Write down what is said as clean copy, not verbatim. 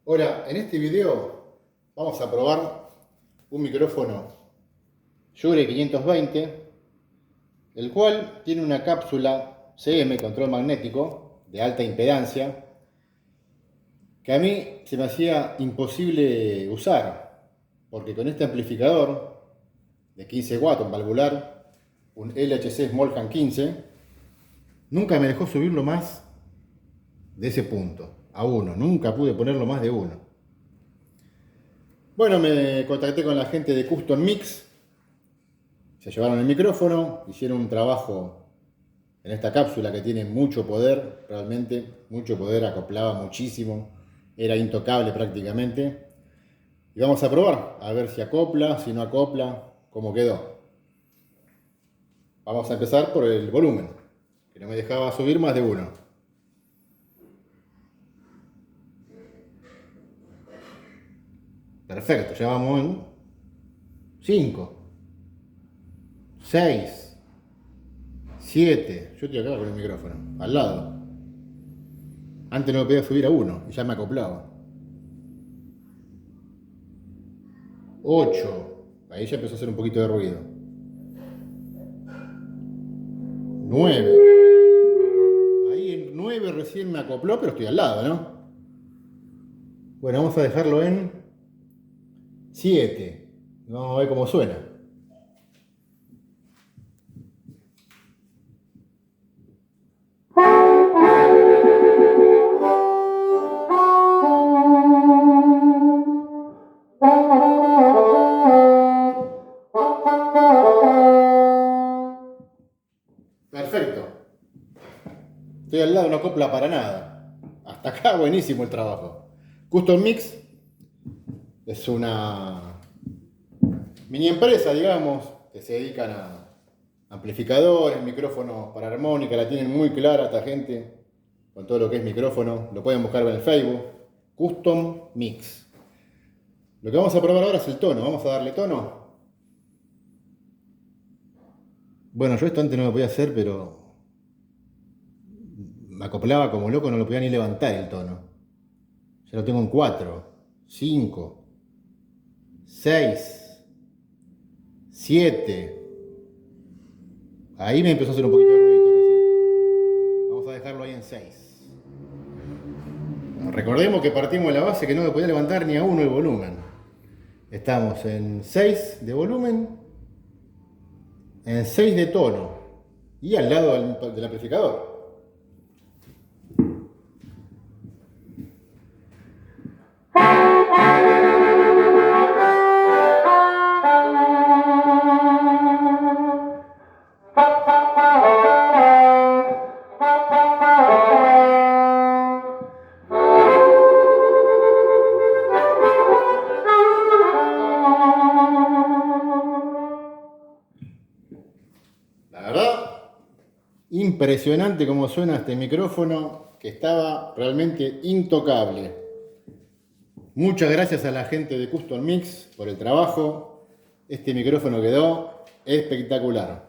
Ahora, en este video vamos a probar un micrófono Shure 520, el cual tiene una cápsula CM, control magnético, de alta impedancia, que a mí se me hacía imposible usar, porque con este amplificador de 15 watts, un valvular, un LHC Smallhand 15, nunca me dejó subirlo más de ese punto, a 1, nunca pude ponerlo más de 1. Bueno, me contacté con la gente de Custom Mix, se llevaron el micrófono, hicieron un trabajo en esta cápsula que tiene mucho poder, realmente mucho poder, acoplaba muchísimo, era intocable prácticamente. Y vamos a probar, a ver si acopla, si no acopla, cómo quedó. Vamos a empezar por el volumen, que no me dejaba subir más de 1. Perfecto, ya vamos en 5, 6, 7. Yo estoy acá con el micrófono, al lado. Antes no me podía subir a 1 y ya me acoplaba. 8. Ahí ya empezó a hacer un poquito de ruido. 9. Ahí en 9 recién me acopló, pero estoy al lado, ¿no? Bueno, vamos a dejarlo en 7. Vamos a ver cómo suena. Perfecto. Estoy al lado, no acopla para nada. Hasta acá buenísimo el trabajo. Custom Mix es una mini empresa, digamos, que se dedican a amplificadores, micrófonos para armónica, la tienen muy clara esta gente, con todo lo que es micrófono. Lo pueden buscar en el Facebook. Custom Mix. Lo que vamos a probar ahora es el tono. Vamos a darle tono. Bueno, yo esto antes no lo podía hacer, pero me acoplaba como loco, no lo podía ni levantar el tono. Ya lo tengo en 4, 5, 6, 7. Ahí me empezó a hacer un poquito de ruido recién. Vamos a dejarlo ahí en 6. Bueno, recordemos que partimos de la base que no me podía levantar ni a 1 el volumen. Estamos en 6 de volumen, en 6 de tono y al lado del amplificador. La verdad, impresionante cómo suena este micrófono, que estaba realmente intocable. Muchas gracias a la gente de Custom Mix por el trabajo. Este micrófono quedó espectacular.